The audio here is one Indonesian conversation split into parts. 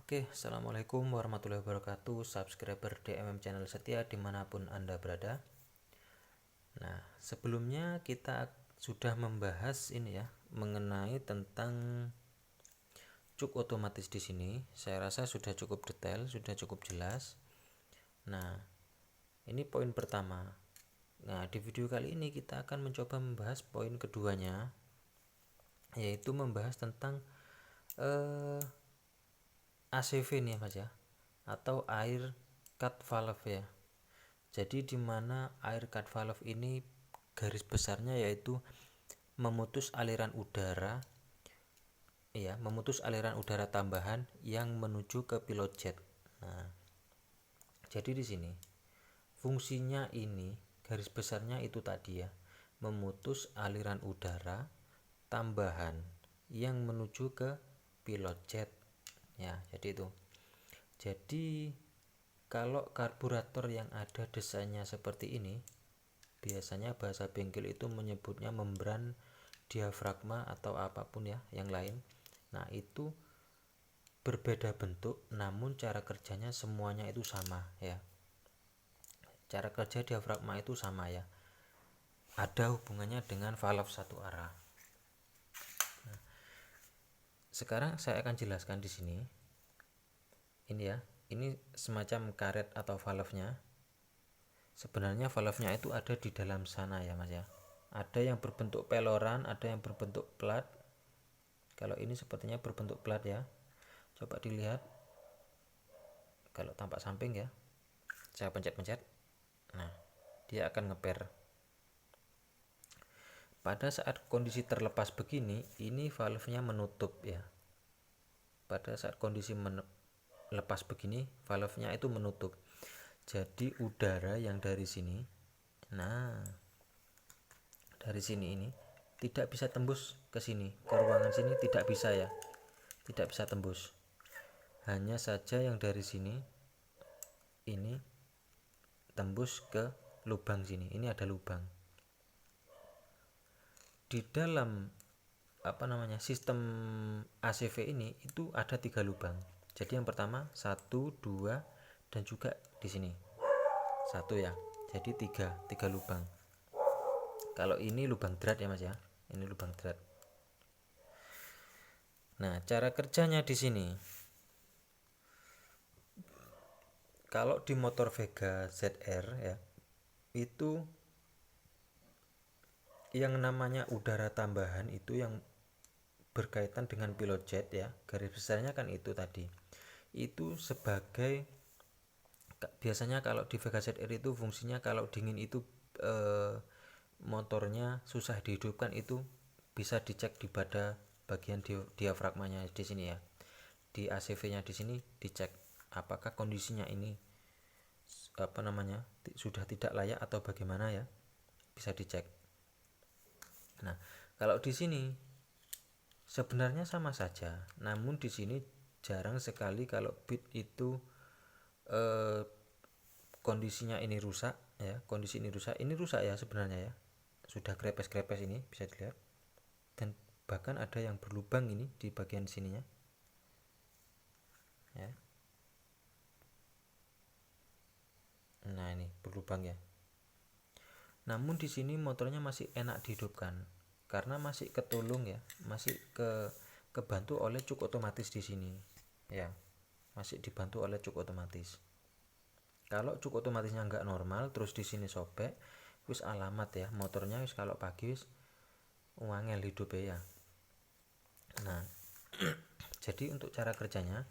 Oke, assalamualaikum warahmatullahi wabarakatuh, subscriber DMM channel setia dimanapun Anda berada. Nah, sebelumnya kita sudah membahas ini ya, mengenai tentang cuk otomatis di sini. Saya rasa sudah cukup detail, sudah cukup jelas. Nah, ini poin pertama. Nah, di video kali ini kita akan mencoba membahas poin keduanya, yaitu membahas tentang ACV nih ya Mas ya, atau air cut valve ya. Jadi di mana air cut valve ini garis besarnya yaitu memutus aliran udara ya, memutus aliran udara tambahan yang menuju ke pilot jet. Nah, jadi di sini fungsinya ini garis besarnya itu tadi ya, memutus aliran udara tambahan yang menuju ke pilot jet ya. Jadi itu. Jadi kalau karburator yang ada desainnya seperti ini, biasanya bahasa bengkel itu menyebutnya membran diafragma atau apapun ya yang lain. Nah, itu berbeda bentuk namun cara kerjanya semuanya itu sama ya. Cara kerja diafragma itu sama ya. Ada hubungannya dengan valve satu arah. Nah, sekarang saya akan jelaskan di sini. Ini ya, ini semacam karet atau valve-nya. Sebenarnya valve-nya itu ada di dalam sana ya Mas ya. Ada yang berbentuk peloran, ada yang berbentuk plat. Kalau ini sepertinya berbentuk plat ya. Coba dilihat. Kalau tampak samping ya. Saya pencet-pencet. Nah, dia akan ngeper. Pada saat kondisi terlepas begini, ini valve-nya menutup ya. Pada saat kondisi lepas begini, valve-nya itu menutup. Jadi udara yang dari sini, nah dari sini ini tidak bisa tembus ke sini, ke ruangan sini tidak bisa ya, tidak bisa tembus. Hanya saja yang dari sini ini tembus ke lubang sini. Ini ada lubang. Di dalam sistem ACV ini itu ada 3 lubang. Jadi yang pertama 1, 2 dan juga di sini 1 ya. Jadi 3 lubang. Kalau ini lubang drat ya Mas ya. Ini lubang drat. Nah, cara kerjanya di sini. Kalau di motor Vega ZR ya, itu yang namanya udara tambahan itu yang berkaitan dengan pilot jet ya. Garis besarnya kan itu tadi. Itu sebagai biasanya kalau di Vega ZR itu fungsinya kalau dingin itu motornya susah dihidupkan, itu bisa dicek di pada bagian diafragmanya di sini ya. Di ACV-nya di sini dicek apakah kondisinya ini sudah tidak layak atau bagaimana ya. Bisa dicek. Nah, kalau di sini sebenarnya sama saja, namun di sini jarang sekali kalau bit itu kondisinya ini rusak ya. Kondisi ini rusak ya sebenarnya ya. Sudah krepes-krepes ini bisa dilihat. Dan bahkan ada yang berlubang ini di bagian sininya. Ya. Nah, ini berlubang ya. Namun di sini motornya masih enak dihidupkan karena masih ketulung ya, masih kebantu oleh cuk otomatis di sini. Ya. Masih dibantu oleh cuk otomatis. Kalau cuk otomatisnya nggak normal terus di sini sobek, wis alamat ya, motornya wis kalau pagi wis wangel hidupnya ya. Nah, jadi untuk cara kerjanya,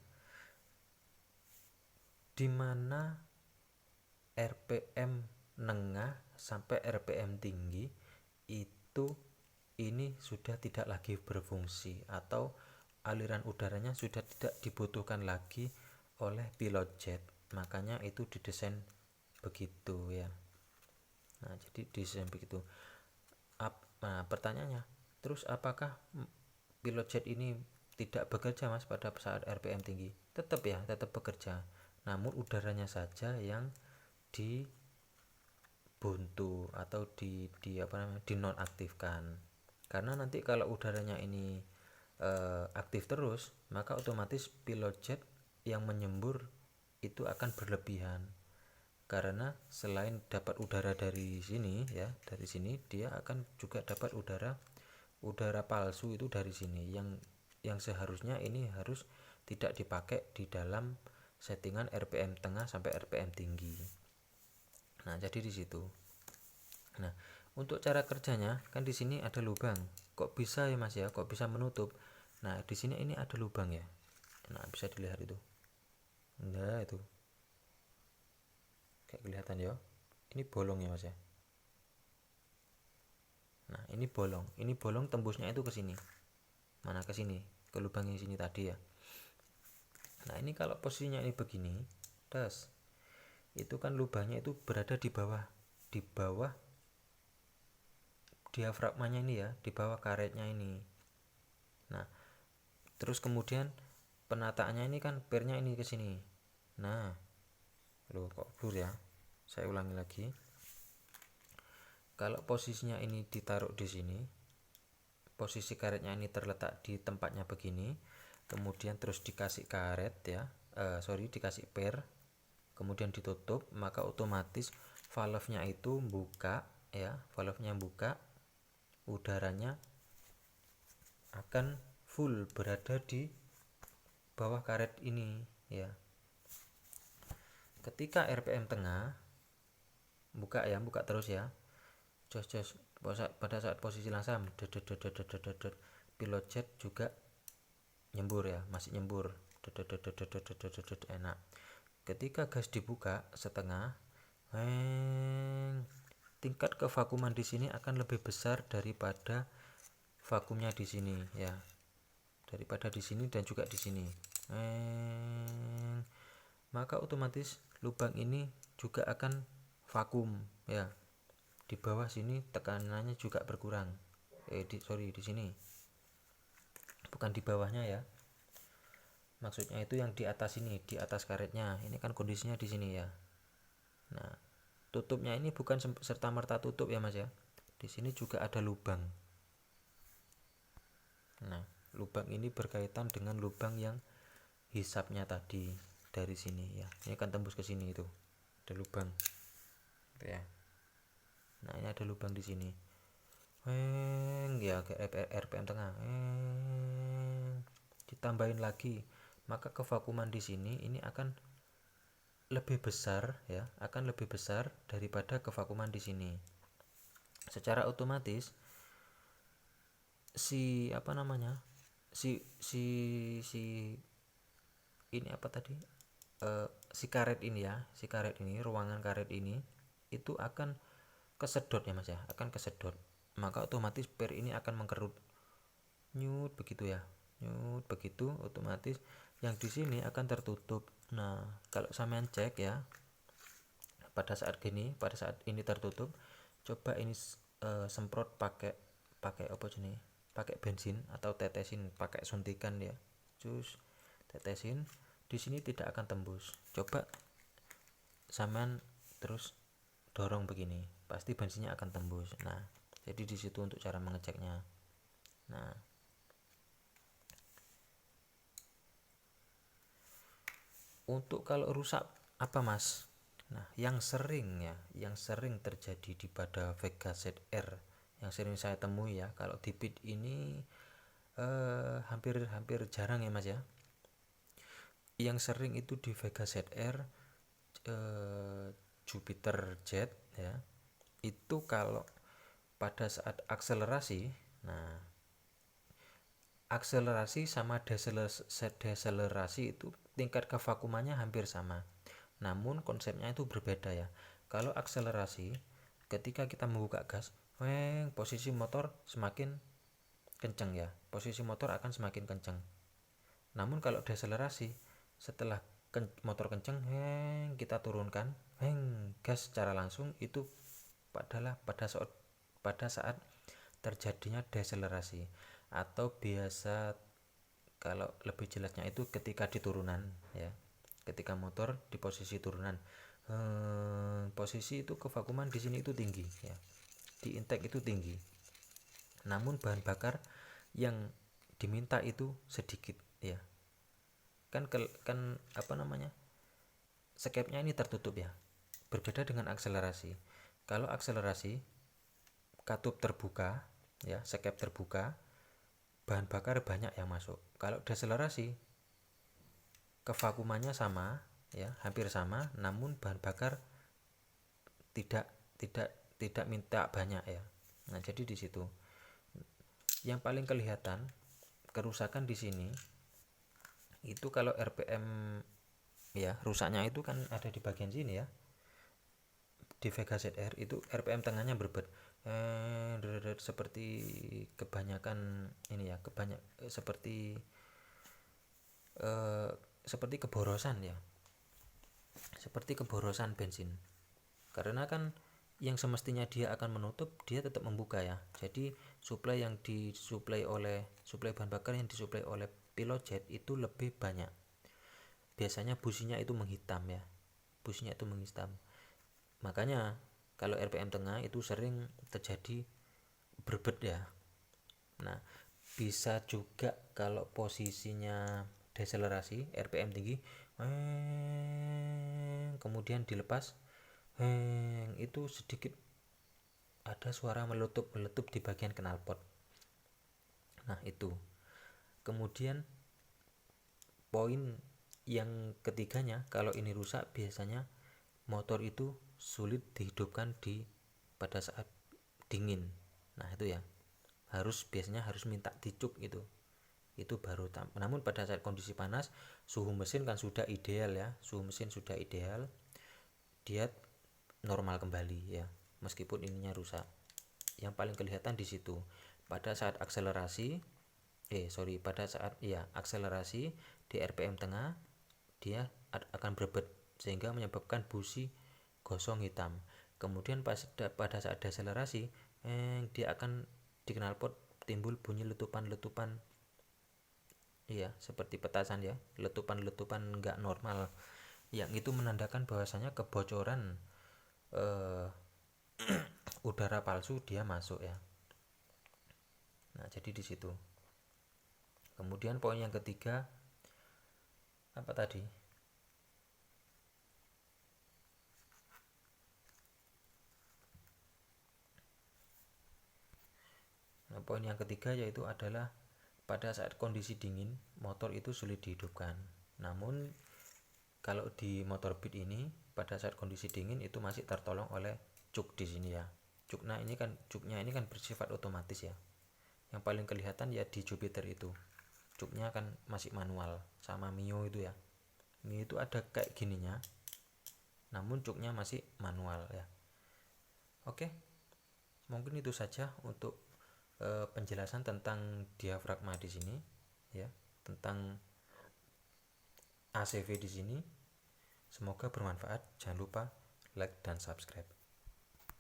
dimana RPM nengah sampai RPM tinggi itu ini sudah tidak lagi berfungsi atau aliran udaranya sudah tidak dibutuhkan lagi oleh pilot jet. Makanya itu didesain begitu ya. Nah, jadi desain begitu. Nah, pertanyaannya, terus apakah pilot jet ini tidak bekerja Mas pada saat RPM tinggi? Tetap ya, tetap bekerja. Namun udaranya saja yang dibuntu atau dinonaktifkan. Karena nanti kalau udaranya ini aktif terus, maka otomatis pilot jet yang menyembur itu akan berlebihan, karena selain dapat udara dari sini ya, dari sini dia akan juga dapat udara palsu itu dari sini, yang seharusnya ini harus tidak dipakai di dalam settingan RPM tengah sampai RPM tinggi. Nah, jadi di situ. Nah, untuk cara kerjanya kan di sini ada lubang. Kok bisa ya Mas ya? Kok bisa menutup? Nah, di sini ini ada lubang ya. Nah, bisa dilihat itu. Nah, itu. Kayak kelihatan ya. Ini bolong ya Mas ya. Nah, ini bolong. Ini bolong tembusnya itu ke sini. Mana ke sini? Ke lubang yang sini tadi ya. Nah, ini kalau posisinya ini begini, das. Itu kan lubangnya itu berada di bawah diafragmanya ini ya, di bawah karetnya ini. Nah, terus kemudian penataannya ini kan pernya ini ke sini. Nah, loh kok blur ya? Saya ulangi lagi. Kalau posisinya ini ditaruh di sini, posisi karetnya ini terletak di tempatnya begini, kemudian terus dikasih karet ya, dikasih per, kemudian ditutup, maka otomatis valve-nya itu buka ya, valve-nya buka, udaranya akan full berada di bawah karet ini ya. Ketika RPM tengah buka ya, buka terus ya, jos pada saat posisi langsam pilot jet juga nyembur ya, masih nyembur enak. Ketika gas dibuka setengah, tingkat kevakuman di sini akan lebih besar daripada vakumnya di sini ya, daripada di sini dan juga di sini. Maka otomatis lubang ini juga akan vakum ya. Di bawah sini tekanannya juga berkurang. Di sini. Bukan di bawahnya ya. Maksudnya itu yang di atas ini, di atas karetnya. Ini kan kondisinya di sini ya. Nah, tutupnya ini bukan serta merta tutup ya Mas ya. Di sini juga ada lubang. Nah, lubang ini berkaitan dengan lubang yang hisapnya tadi dari sini ya. Ini kan tembus ke sini itu. Ada lubang. Gitu ya. Nah, ini ada lubang di sini. Ya ke RPM tengah. Ditambahin lagi, maka kevakuman di sini ini akan lebih besar ya, akan lebih besar daripada kevakuman di sini. Secara otomatis si ini apa tadi, si karet ini ya, ruangan karet ini itu akan kesedot ya Mas ya, akan kesedot, maka otomatis per ini akan mengkerut nyut begitu ya, nyut begitu, otomatis yang di sini akan tertutup. Nah, kalau sampean cek ya, pada saat ini tertutup, coba ini semprot pakai apa jenis, pakai bensin atau tetesin pakai suntikan ya, cus tetesin, di sini tidak akan tembus. Coba sampean terus dorong begini, pasti bensinnya akan tembus. Nah, jadi di situ untuk cara mengeceknya. Nah, untuk kalau rusak apa Mas? Nah, yang sering terjadi pada Vega ZR, yang sering saya temui ya, kalau di pit ini hampir jarang ya Mas ya. Yang sering itu di Vega ZR, Jupiter Jet ya, itu kalau pada saat akselerasi, nah akselerasi sama deselerasi itu tingkat kevakumannya hampir sama, namun konsepnya itu berbeda ya. Kalau akselerasi, ketika kita membuka gas, posisi motor semakin kencang ya, posisi motor akan semakin kencang. Namun kalau deselerasi, setelah motor kencang, kita turunkan, gas secara langsung, itu adalah pada saat terjadinya deselerasi, atau biasa kalau lebih jelasnya itu ketika di turunan ya, ketika motor di posisi turunan, posisi itu kevakuman di sini itu tinggi ya, di intake itu tinggi, namun bahan bakar yang diminta itu sedikit ya, kan apa namanya, skepnya ini tertutup ya. Berbeda dengan akselerasi. Kalau akselerasi katup terbuka ya, skep terbuka, bahan bakar banyak yang masuk. Kalau deselerasi kevakumannya sama ya, hampir sama, namun bahan bakar tidak tidak tidak minta banyak ya. Nah, jadi di situ yang paling kelihatan kerusakan di sini itu kalau RPM ya, rusaknya itu kan ada di bagian sini ya. Di Vega ZR itu RPM tengahnya berbet seperti kebanyakan ini ya, seperti keborosan ya, seperti keborosan bensin, karena kan yang semestinya dia akan menutup dia tetap membuka ya. Jadi suplai bahan bakar yang disuplai oleh pilot jet itu lebih banyak. Biasanya businya itu menghitam ya, makanya kalau RPM tengah itu sering terjadi berbet ya. Nah, bisa juga kalau posisinya deselerasi RPM tinggi, kemudian dilepas, itu sedikit ada suara meletup di bagian knalpot. Nah, itu. Kemudian poin yang ketiganya, kalau ini rusak biasanya motor itu sulit dihidupkan pada saat dingin. Nah, itu ya. Biasanya harus minta dicuk itu baru. Namun pada saat kondisi panas, suhu mesin kan sudah ideal ya, dia normal kembali ya, meskipun ininya rusak. Yang paling kelihatan di situ pada saat akselerasi di RPM tengah dia akan berbet sehingga menyebabkan busi gosong hitam. Kemudian pada saat deselerasi dia akan di knalpot timbul bunyi letupan-letupan, iya, seperti petasan ya, letupan-letupan nggak normal, yang itu menandakan bahwasanya kebocoran udara palsu dia masuk ya. Nah, jadi di situ. Kemudian poin yang ketiga apa tadi? Nah, poin yang ketiga yaitu adalah pada saat kondisi dingin motor itu sulit dihidupkan. Namun kalau di motor Beat ini pada saat kondisi dingin itu masih tertolong oleh cuk di sini ya. Cuknya ini kan bersifat otomatis ya. Yang paling kelihatan ya di Jupiter itu. Cuknya kan masih manual, sama Mio itu ya. Mio itu ada kayak gininya, namun cuknya masih manual ya. Oke, mungkin itu saja untuk penjelasan tentang diafragma di sini ya, tentang ACV di sini. Semoga bermanfaat. Jangan lupa like dan subscribe.